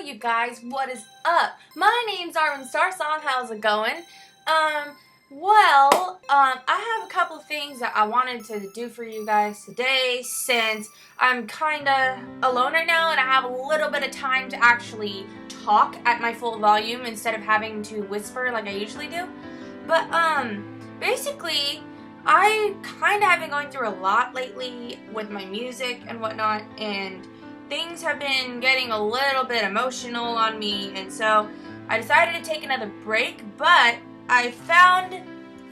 you guys, what is up? My name's ArwenStarsong. How's it going? I have a couple of things that I wanted to do for you guys today, since I'm kinda alone right now and I have a little bit of time to actually talk at my full volume instead of having to whisper like I usually do. But basically, I kinda have been going through a lot lately with my music and whatnot, and things have been getting a little bit emotional on me, and so I decided to take another break. But I found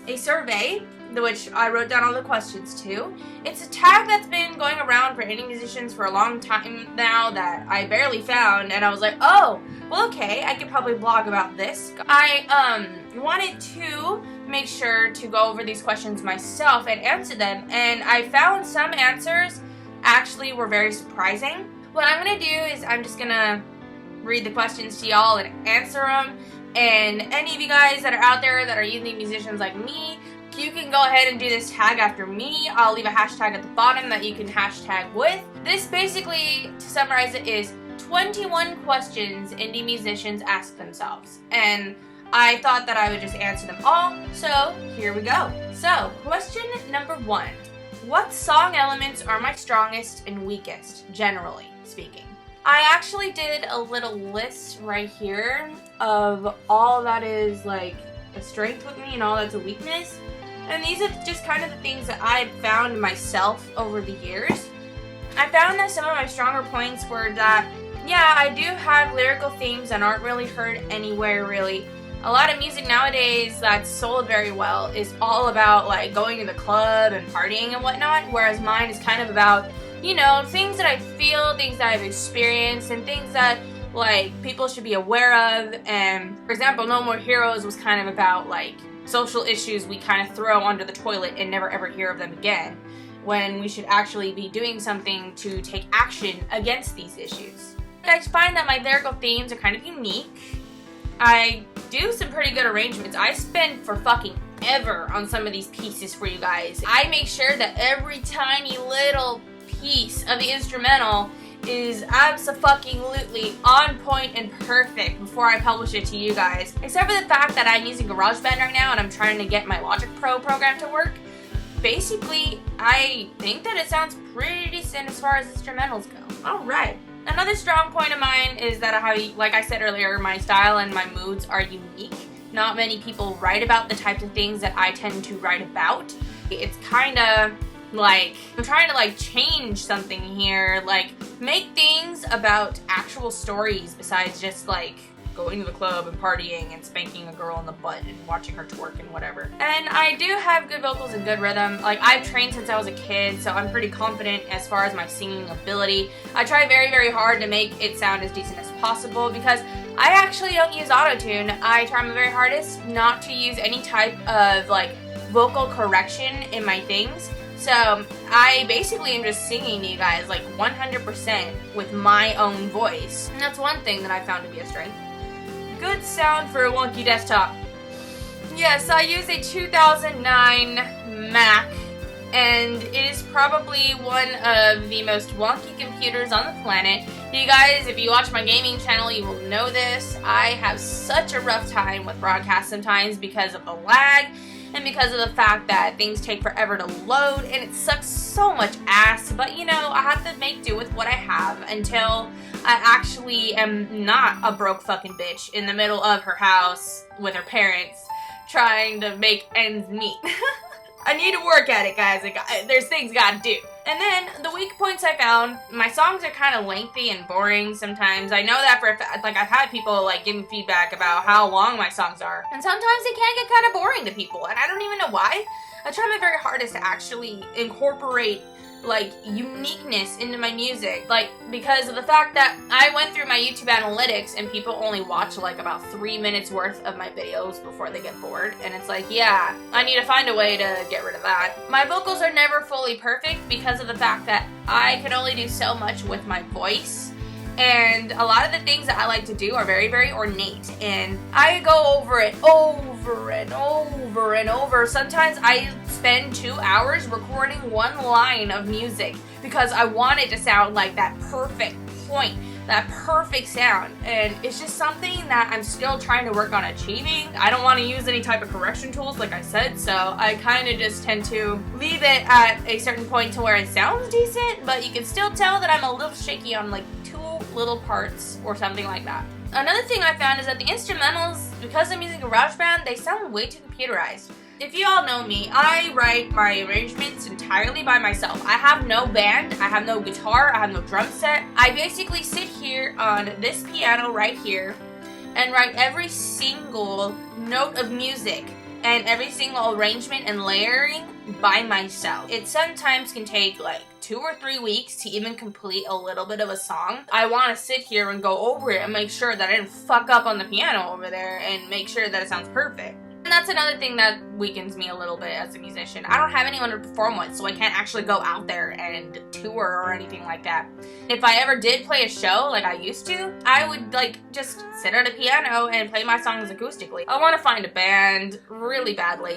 a survey, which I wrote down all the questions to. It's a tag that's been going around for indie musicians for a long time now that I barely found, and I was like, oh, well, okay, I could probably blog about this. I wanted to make sure to go over these questions myself and answer them, and I found some answers actually were very surprising. What I'm gonna do is I'm just gonna read the questions to y'all and answer them, and any of you guys that are out there that are indie musicians like me, you can go ahead and do this tag after me. I'll leave a hashtag at the bottom that you can hashtag with. This basically, to summarize it, is 21 questions indie musicians ask themselves, and I thought that I would just answer them all, so here we go. So, question number 1. What song elements are my strongest and weakest, generally speaking? I actually did a little list right here of all that is like a strength with me and all that's a weakness. And these are just kind of the things that I've found myself over the years. I found that some of my stronger points were that, yeah, I do have lyrical themes that aren't really heard anywhere really. A lot of music nowadays that's sold very well is all about like going to the club and partying and whatnot, whereas mine is kind of about, you know, things that I feel, things that I've experienced, and things that like people should be aware of. And for example, No More Heroes was kind of about like social issues we kind of throw under the toilet and never ever hear of them again, when we should actually be doing something to take action against these issues. I find that my lyrical themes are kind of unique. I do some pretty good arrangements. I spend for fucking ever on some of these pieces for you guys. I make sure that every tiny little piece of the instrumental is abso-fucking-lutely on point and perfect before I publish it to you guys. Except for the fact that I'm using GarageBand right now and I'm trying to get my Logic Pro program to work. Basically, I think that it sounds pretty decent as far as instrumentals go. Alright. Another strong point of mine is that I have, like I said earlier, my style and my moods are unique. Not many people write about the types of things that I tend to write about. It's kinda like, I'm trying to like change something here, like make things about actual stories besides just like going to the club and partying and spanking a girl in the butt and watching her twerk and whatever. And I do have good vocals and good rhythm. Like, I've trained since I was a kid, so I'm pretty confident as far as my singing ability. I try very, very hard to make it sound as decent as possible because I actually don't use auto-tune. I try my very hardest not to use any type of like vocal correction in my things. So I basically am just singing to you guys like 100% with my own voice. And that's one thing that I found to be a strength. Good sound for a wonky desktop. Yes, I use a 2009 Mac, and it is probably one of the most wonky computers on the planet. You guys, if you watch my gaming channel, you will know this. I have such a rough time with broadcasts sometimes because of the lag, and because of the fact that things take forever to load, and it sucks so much ass. But you know, I have to make do with what I have until I actually am not a broke fucking bitch in the middle of her house with her parents trying to make ends meet. I need to work at it, guys. There's things I gotta do. And then, the weak points I found, my songs are kind of lengthy and boring sometimes. I know that for a fact. Like, I've had people, like, give me feedback about how long my songs are. And sometimes they can get kind of boring to people, and I don't even know why. I try my very hardest to actually incorporate, like, uniqueness into my music. Like, because of the fact that I went through my YouTube analytics and people only watch like about 3 minutes worth of my videos before they get bored. And it's like, yeah, I need to find a way to get rid of that. My vocals are never fully perfect because of the fact that I can only do so much with my voice. And a lot of the things that I like to do are very, very ornate. And I go over it over and over and over. Sometimes I spend 2 hours recording one line of music because I want it to sound like that perfect point that perfect sound, and it's just something that I'm still trying to work on achieving. I don't want to use any type of correction tools, like I said, so I kind of just tend to leave it at a certain point to where it sounds decent, but you can still tell that I'm a little shaky on like 2 little parts or something like that. Another thing I found is that the instrumentals, because I'm using GarageBand, they sound way too computerized. If you all know me, I write my arrangements entirely by myself. I have no band, I have no guitar, I have no drum set. I basically sit here on this piano right here and write every single note of music and every single arrangement and layering by myself. It sometimes can take like 2 or 3 weeks to even complete a little bit of a song. I want to sit here and go over it and make sure that I didn't fuck up on the piano over there and make sure that it sounds perfect. And that's another thing that weakens me a little bit as a musician. I don't have anyone to perform with, so I can't actually go out there and tour or anything like that. If I ever did play a show like I used to, I would like just sit at a piano and play my songs acoustically. I want to find a band really badly.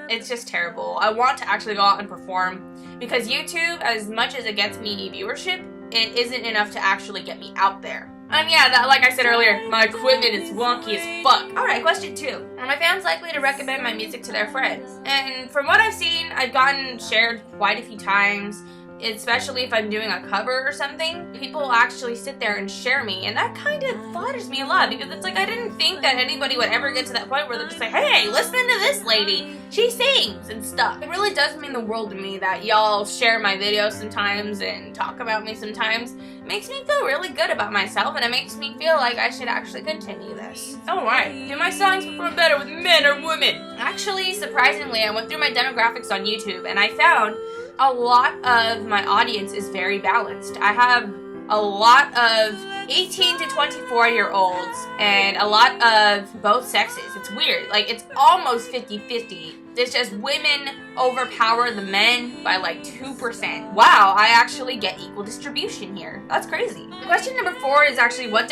It's just terrible. I want to actually go out and perform because YouTube, as much as it gets me viewership, it isn't enough to actually get me out there. And yeah, like I said earlier, my equipment is wonky as fuck. Alright, question 2. Are my fans likely to recommend my music to their friends? And from what I've seen, I've gotten shared quite a few times, especially if I'm doing a cover or something. People will actually sit there and share me, and that kind of bothers me a lot because it's like I didn't think that anybody would ever get to that point where they're just like, hey, listen to this lady, she sings and stuff. It really does mean the world to me that y'all share my videos sometimes and talk about me sometimes. It makes me feel really good about myself, and it makes me feel like I should actually continue this. Alright, do my songs perform better with men or women? Actually, surprisingly, I went through my demographics on YouTube and I found a lot of my audience is very balanced. I have a lot of 18 to 24 year olds and a lot of both sexes. It's weird. Like, it's almost 50-50. It's just women overpower the men by like 2%. Wow, I actually get equal distribution here. That's crazy. Question number 4 is actually what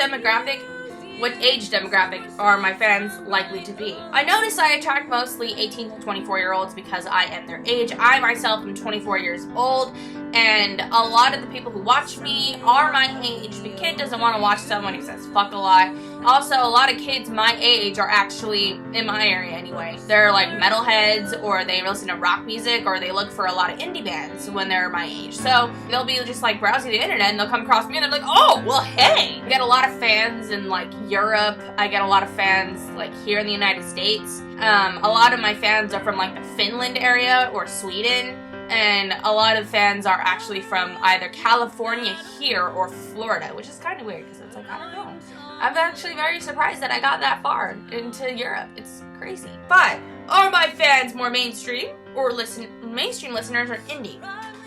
age demographic are my fans likely to be? I notice I attract mostly 18 to 24 year olds because I am their age. I myself am 24 years old, and a lot of the people who watch me are my age. The kid doesn't want to watch someone who says fuck a lot. Also, a lot of kids my age are actually, in my area anyway, they're like metalheads, or they listen to rock music, or they look for a lot of indie bands when they're my age. So they'll be just like browsing the internet and they'll come across me and they're like, oh, well, hey. I get a lot of fans in like Europe. I get a lot of fans like here in the United States. A lot of my fans are from like the Finland area or Sweden. And a lot of fans are actually from either California here or Florida, which is kind of weird because it's like, I don't know. I'm actually very surprised that I got that far into Europe. It's crazy. 5. Are my fans more mainstream or mainstream listeners or indie?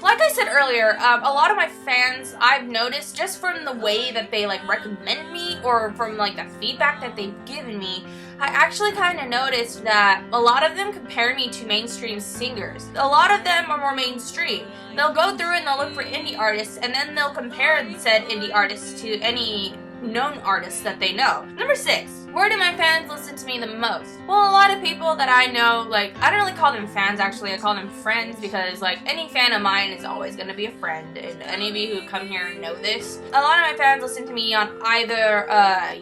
Like I said earlier, a lot of my fans, I've noticed just from the way that they like recommend me or from like the feedback that they've given me, I actually kind of noticed that a lot of them compare me to mainstream singers. A lot of them are more mainstream. They'll go through and they'll look for indie artists, and then they'll compare said indie artists to any known artists that they know. Number 6. Where do my fans listen to me the most? Well, a lot of people that I know, like, I don't really call them fans actually, I call them friends, because like any fan of mine is always going to be a friend, and any of you who come here know this. A lot of my fans listen to me on either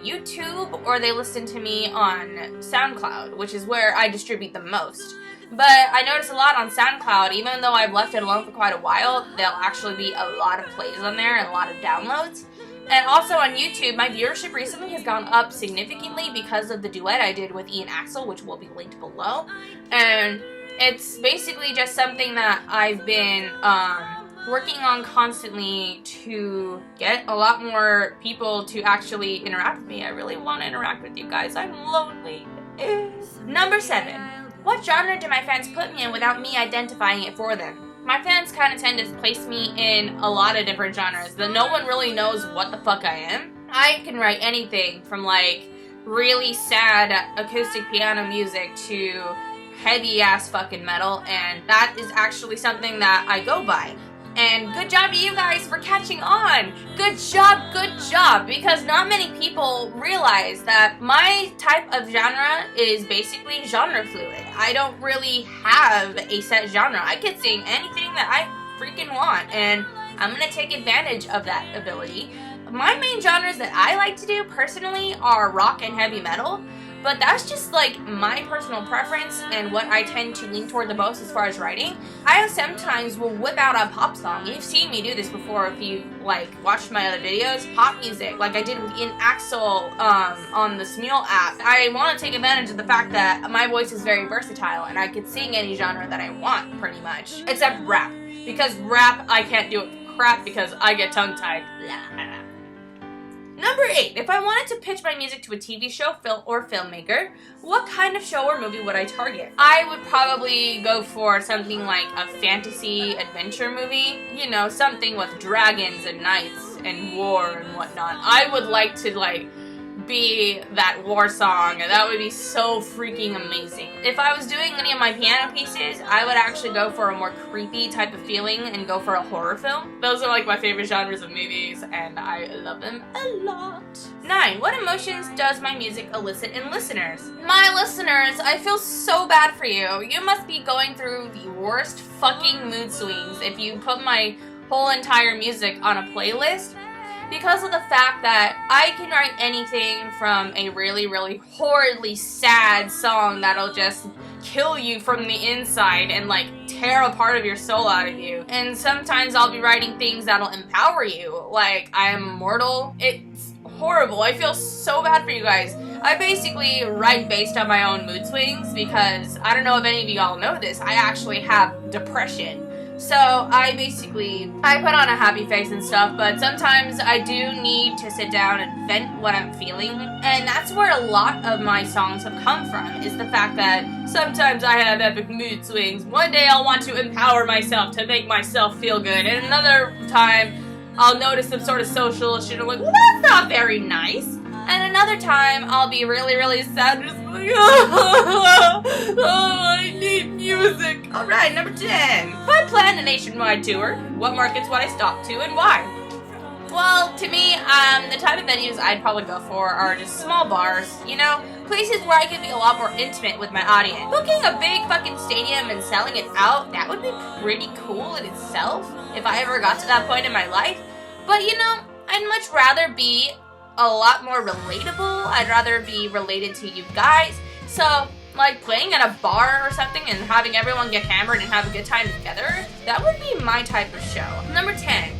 YouTube or they listen to me on SoundCloud, which is where I distribute the most. But I notice a lot on SoundCloud, even though I've left it alone for quite a while, there'll actually be a lot of plays on there and a lot of downloads. And also on YouTube, my viewership recently has gone up significantly because of the duet I did with Ian Axel, which will be linked below. And it's basically just something that I've been working on constantly to get a lot more people to actually interact with me. I really want to interact with you guys. I'm lonely. Number 7. What genre do my fans put me in without me identifying it for them? My fans kind of tend to place me in a lot of different genres that no one really knows what the fuck I am. I can write anything from like really sad acoustic piano music to heavy ass fucking metal, and that is actually something that I go by. And good job to you guys for catching on. Good job, because not many people realize that my type of genre is basically genre fluid. I don't really have a set genre. I could sing anything that I freaking want, and I'm gonna take advantage of that ability. my main genres that I like to do personally are rock and heavy metal, but that's just like my personal preference and what I tend to lean toward the most as far as writing. I sometimes will whip out a pop song. You've seen me do this before if you like watched my other videos. Pop music, like I did in Axel on the Smule app. I want to take advantage of the fact that my voice is very versatile and I could sing any genre that I want pretty much, except rap. Because rap, I can't do it for crap because I get tongue-tied. Number 8, if I wanted to pitch my music to a TV show, film, or filmmaker, what kind of show or movie would I target? I would probably go for something like a fantasy adventure movie. You know, something with dragons and knights and war and whatnot. I would like to, like, be that war song, and that would be so freaking amazing. If I was doing any of my piano pieces, I would actually go for a more creepy type of feeling and go for a horror film. Those are like my favorite genres of movies, and I love them a lot. 9. What emotions does my music elicit in listeners? My listeners, I feel so bad for you. You must be going through the worst fucking mood swings if you put my whole entire music on a playlist, because of the fact that I can write anything from a really, really horridly sad song that'll just kill you from the inside and like tear a part of your soul out of you. And sometimes I'll be writing things that'll empower you, like I am immortal. It's horrible. I feel so bad for you guys. I basically write based on my own mood swings because I don't know if any of you all know this, I actually have depression. So I put on a happy face and stuff, but sometimes I do need to sit down and vent what I'm feeling. And that's where a lot of my songs have come from, is the fact that sometimes I have epic mood swings. One day I'll want to empower myself to make myself feel good, and another time I'll notice some sort of social shit. I'm like, well, that's not very nice. And another time, I'll be really, really sad, just like, oh, I need music. Alright, number 10. If I planned a nationwide tour, what markets would I stop to and why? Well, to me, the type of venues I'd probably go for are just small bars, you know? Places where I could be a lot more intimate with my audience. Booking a big fucking stadium and selling it out, that would be pretty cool in itself, if I ever got to that point in my life. But, you know, I'd much rather be a lot more relatable. I'd rather be related to you guys. So, like playing at a bar or something and having everyone get hammered and have a good time together, that would be my type of show. Number 10.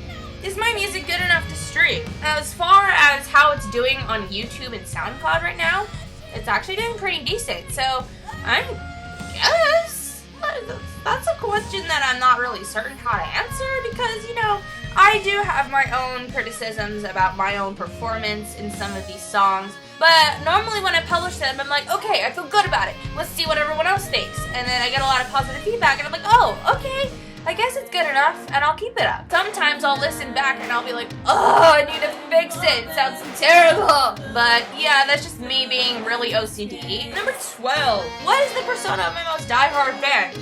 Is my music good enough to stream? As far as how it's doing on YouTube and SoundCloud right now, it's actually doing pretty decent. So, I guess that's a question that I'm not really certain how to answer because, you know, I do have my own criticisms about my own performance in some of these songs, but normally when I publish them, I'm like, okay, I feel good about it. Let's see what everyone else thinks. And then I get a lot of positive feedback, and I'm like, oh, okay, I guess it's good enough, and I'll keep it up. Sometimes I'll listen back, and I'll be like, oh, I need to fix it. It sounds terrible. But yeah, that's just me being really OCD. Number 12. What is the persona of my most diehard fan?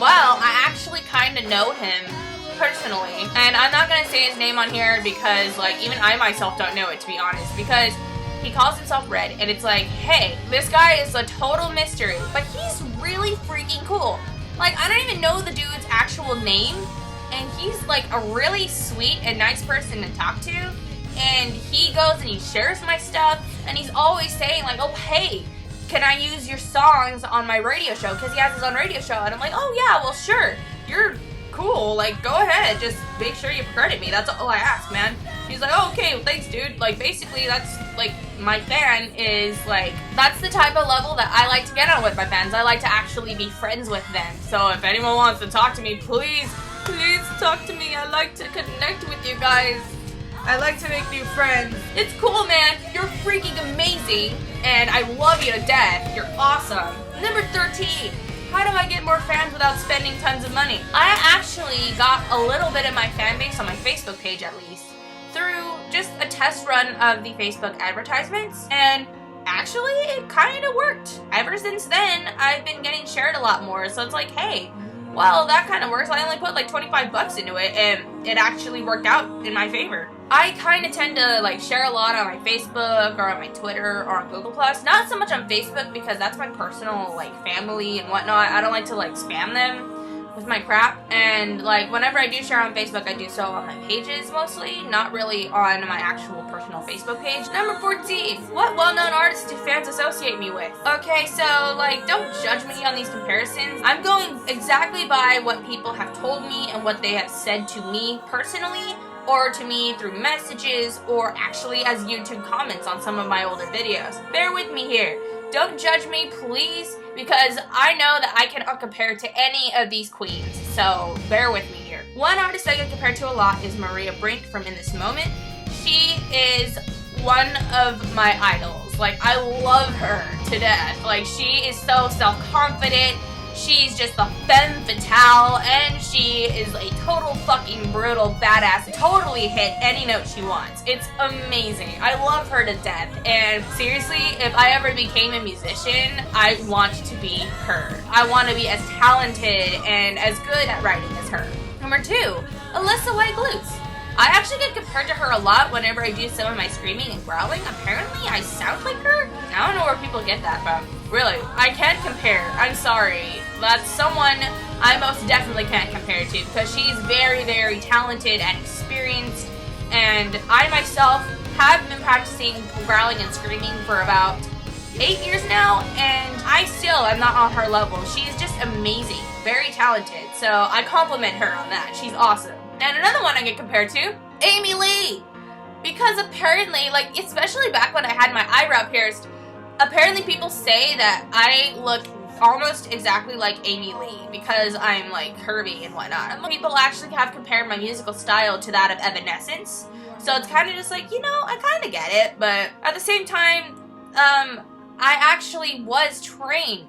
Well, I actually kind of know him personally, and I'm not gonna say his name on here because like even I myself don't know it, to be honest, because he calls himself Red, and it's like, hey, this guy is a total mystery, but he's really freaking cool. Like, I don't even know the dude's actual name, and he's like a really sweet and nice person to talk to, and he goes and he shares my stuff, and he's always saying like, oh, hey, can I use your songs on my radio show, because he has his own radio show, and I'm like, oh yeah, well sure, you're cool, like, go ahead, just make sure you credit me, that's all I ask, man. He's like, oh, okay, well, thanks, dude. Like, basically, that's, like, my fan is, like, that's the type of level that I like to get on with my fans. I like to actually be friends with them. So if anyone wants to talk to me, please talk to me. I like to connect with you guys. I like to make new friends. It's cool, man. You're freaking amazing, and I love you to death. You're awesome. Number 13. How do I get more fans without spending tons of money? I actually got a little bit of my fan base on my Facebook page, at least, through just a test run of the Facebook advertisements, and actually it kind of worked. Ever since then, I've been getting shared a lot more, so it's like, hey, well, that kind of works. I only put like 25 bucks into it, and it actually worked out in my favor. I kind of tend to like share a lot on my Facebook or on my Twitter or on Google+. Not so much on Facebook because that's my personal like family and whatnot. I don't like to like spam them. with my crap, and like whenever I do share on Facebook, I do so on my pages mostly, not really on my actual personal Facebook page. Number 14, what well-known artists do fans associate me with? Okay, so like don't judge me on these comparisons. I'm going exactly by what people have told me and what they have said to me personally, or to me through messages, or actually as YouTube comments on some of my older videos. Bear with me here. Don't judge me, please, because I know that I cannot compare to any of these queens, so bear with me here. One artist I get compared to a lot is Maria Brink from In This Moment. She is one of my idols. Like, I love her to death. Like, she is so self-confident. She's just a femme fatale, and she is a total fucking brutal badass. Totally hit any note she wants. It's amazing. I love her to death, and seriously, if I ever became a musician, I want to be her. I want to be as talented and as good at writing as her. Number 2, Alyssa White Glutes. I actually get compared to her a lot whenever I do some of my screaming and growling. Apparently, I sound like her. I don't know where people get that from. Really, I can't compare. I'm sorry. That's someone I most definitely can't compare to because she's very, very talented and experienced. And I myself have been practicing growling and screaming for about 8 years now, and I still am not on her level. She's just amazing, very talented. So I compliment her on that. She's awesome. And another one I get compared to, Amy Lee. Because apparently, like, especially back when I had my eyebrow pierced, apparently people say that I look almost exactly like Amy Lee because I'm, like, curvy and whatnot. People actually have compared my musical style to that of Evanescence. So it's kind of just like, you know, I kind of get it. But at the same time, I actually was trained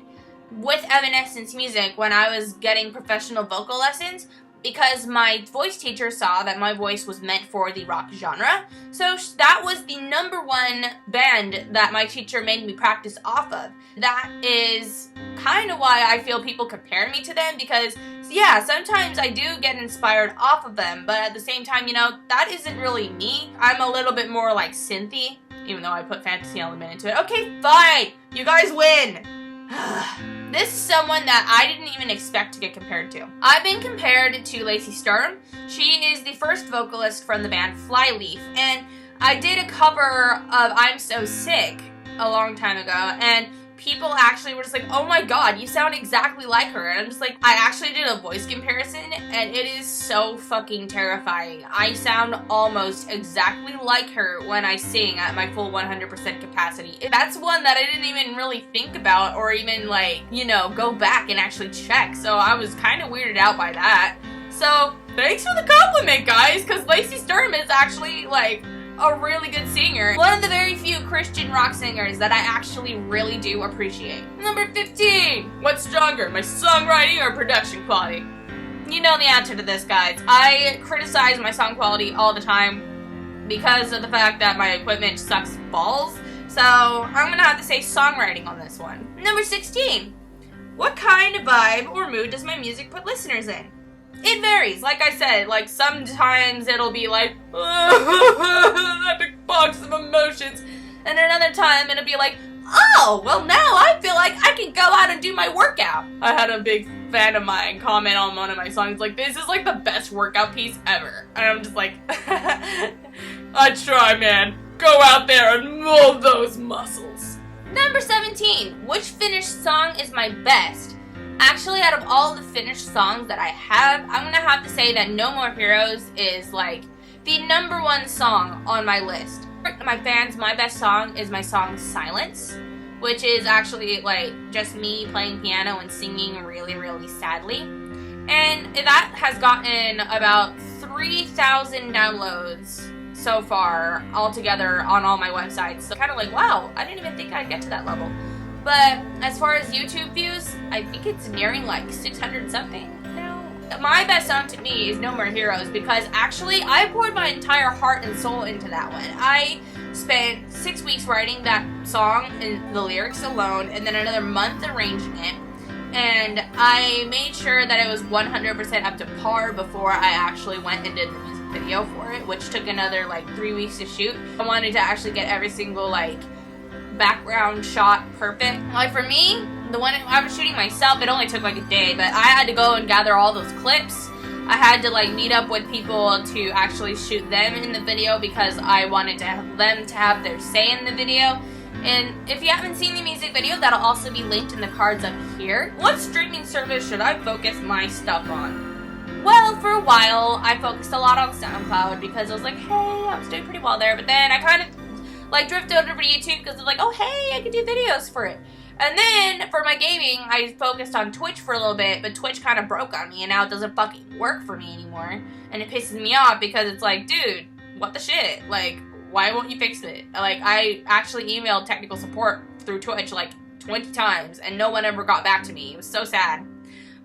with Evanescence music when I was getting professional vocal lessons, because my voice teacher saw that my voice was meant for the rock genre. So that was the #1 band that my teacher made me practice off of. That is kind of why I feel people compare me to them, because yeah, sometimes I do get inspired off of them, but at the same time, you know, that isn't really me. I'm a little bit more like synthy, even though I put fantasy element into it. Okay, fine, you guys win. This is someone that I didn't even expect to get compared to. I've been compared to Lacey Sturm. She is the first vocalist from the band Flyleaf, and I did a cover of I'm So Sick a long time ago, and people actually were just like, oh my god, you sound exactly like her. And I'm just like, I actually did a voice comparison, and it is so fucking terrifying. I sound almost exactly like her when I sing at my full 100% capacity. That's one that I didn't even really think about or even, like, you know, go back and actually check. So I was kind of weirded out by that. So thanks for the compliment, guys, because Lacey Sturm is actually, like, a really good singer. One of the very few Christian rock singers that I actually really do appreciate. Number 15. What's stronger, my songwriting or production quality? You know the answer to this, guys. I criticize my song quality all the time because of the fact that my equipment sucks balls. So I'm gonna have to say songwriting on this one. Number 16. What kind of vibe or mood does my music put listeners in? It varies. Like I said, like sometimes it'll be like epic box of emotions, and another time it'll be like, oh, well now I feel like I can go out and do my workout. I had a big fan of mine comment on one of my songs like, this is like the best workout piece ever. And I'm just like, I try, man. Go out there and mold those muscles. Number 17. Which Finnish song is my best? Actually, out of all the Finnish songs that I have, I'm gonna have to say that No More Heroes is like the #1 song on my list. My best song is my song Silence, which is actually like just me playing piano and singing really, really sadly. And that has gotten about 3,000 downloads so far altogether on all my websites. So kind of like, wow, I didn't even think I'd get to that level. But as far as YouTube views, I think it's nearing like 600 something now. My best song to me is No More Heroes because actually I poured my entire heart and soul into that one. I spent 6 weeks writing that song and the lyrics alone, and then another month arranging it. And I made sure that it was 100% up to par before I actually went and did the music video for it, which took another like 3 weeks to shoot. I wanted to actually get every single like background shot perfect. Like for me, The one I was shooting myself, it only took like a day, but I had to go and gather all those clips. I had to like meet up with people to actually shoot them in the video because I wanted to have them to have their say in the video. And if you haven't seen the music video, that'll also be linked in the cards up here. What streaming service should I focus my stuff on? Well, for a while, I focused a lot on SoundCloud because I was like, hey, I was doing pretty well there. But then I kind of like drifted over to YouTube because I was like, oh, hey, I can do videos for it. And then, for my gaming, I focused on Twitch for a little bit, but Twitch kind of broke on me, and now it doesn't fucking work for me anymore. And it pisses me off because it's like, dude, what the shit? Like, why won't you fix it? Like, I actually emailed technical support through Twitch like 20 times, and no one ever got back to me. It was so sad.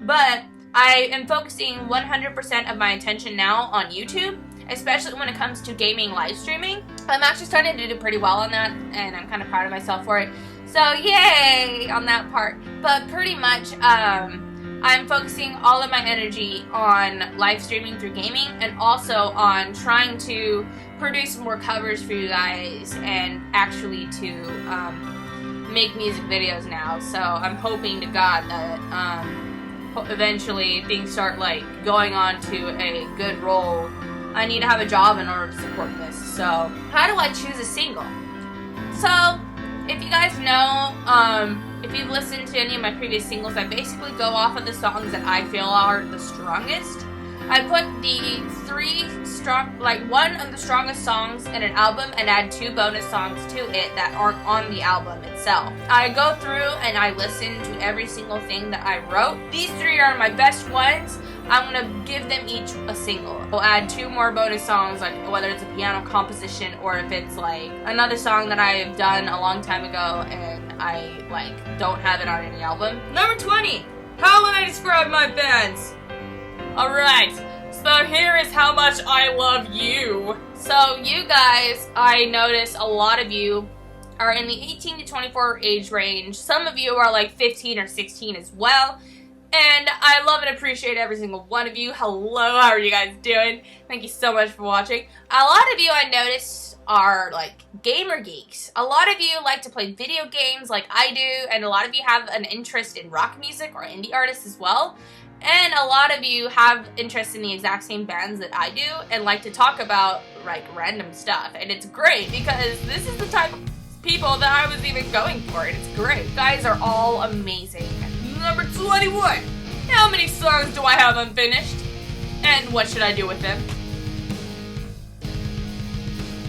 But I am focusing 100% of my attention now on YouTube, especially when it comes to gaming live streaming. I'm actually starting to do pretty well on that, and I'm kind of proud of myself for it. So, yay on that part. But pretty much, I'm focusing all of my energy on live streaming through gaming and also on trying to produce more covers for you guys and actually to make music videos now. So, I'm hoping to God that eventually things start like going on to a good roll. I need to have a job in order to support this. So, how do I choose a single? So, if you guys know, if you've listened to any of my previous singles, I basically go off of the songs that I feel are the strongest. I put the one of the strongest songs in an album and add 2 bonus songs to it that aren't on the album itself. I go through and I listen to every single thing that I wrote. These 3 are my best ones. I'm going to give them each a single. I'll add 2 more bonus songs, like whether it's a piano composition or if it's like another song that I've done a long time ago and I like don't have it on any album. Number 20. How would I describe my bands? Alright, so here is how much I love you. So you guys, I notice a lot of you are in the 18 to 24 age range. Some of you are like 15 or 16 as well. And I love and appreciate every single one of you. Hello, how are you guys doing? Thank you so much for watching. A lot of you I noticed are like gamer geeks. A lot of you like to play video games like I do, and a lot of you have an interest in rock music or indie artists as well. And a lot of you have interest in the exact same bands that I do and like to talk about like random stuff. And it's great because this is the type of people that I was even going for, and it's great. You guys are all amazing. Number 21. How many songs do I have unfinished? And what should I do with them?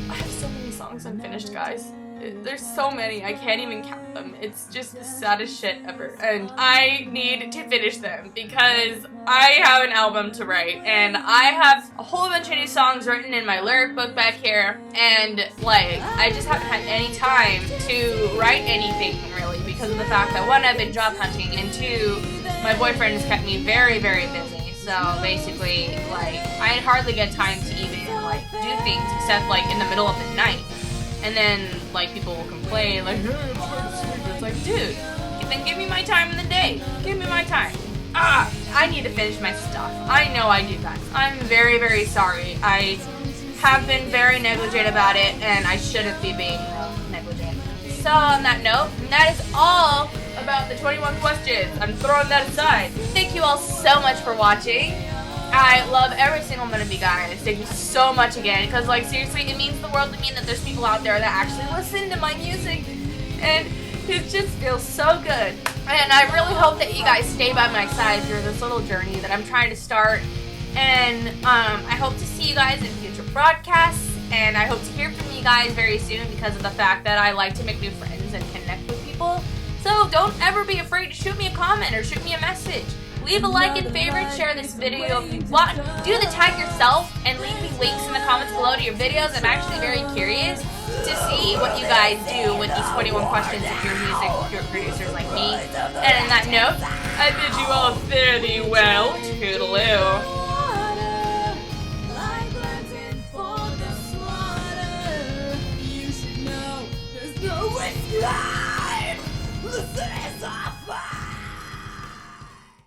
I have so many songs unfinished, guys. There's so many, I can't even count them. It's just the saddest shit ever. And I need to finish them because I have an album to write. And I have a whole bunch of new songs written in my lyric book back here. And like, I just haven't had any time to write anything really because of the fact that 1, I've been job hunting, and 2, my boyfriend has kept me very, very busy. So basically, like, I hardly get time to even like do things except like in the middle of the night. And then, like, people will complain, like, hey, I'm trying to sleep. It's like, dude, then give me my time in the day. Give me my time. I need to finish my stuff. I know I do that. I'm very, very sorry. I have been very negligent about it, and I shouldn't be being negligent. So, on that note, that is all about the 21 questions. I'm throwing that aside. Thank you all so much for watching. I love every single one of you guys. Thank you so much again, because like seriously, it means the world to me that there's people out there that actually listen to my music, and it just feels so good. And I really hope that you guys stay by my side through this little journey that I'm trying to start. And I hope to see you guys in future broadcasts, and I hope to hear from you guys very soon because of the fact that I like to make new friends and connect with people. So don't ever be afraid to shoot me a comment or shoot me a message. Leave a like and favorite, share this video if you want. Do the tag yourself and leave me links in the comments below to your videos. I'm actually very curious to see what you guys do with these 21 questions if you're music producers like me. And on that note, I bid you all fairly well. Toodaloo. You should know there's no way.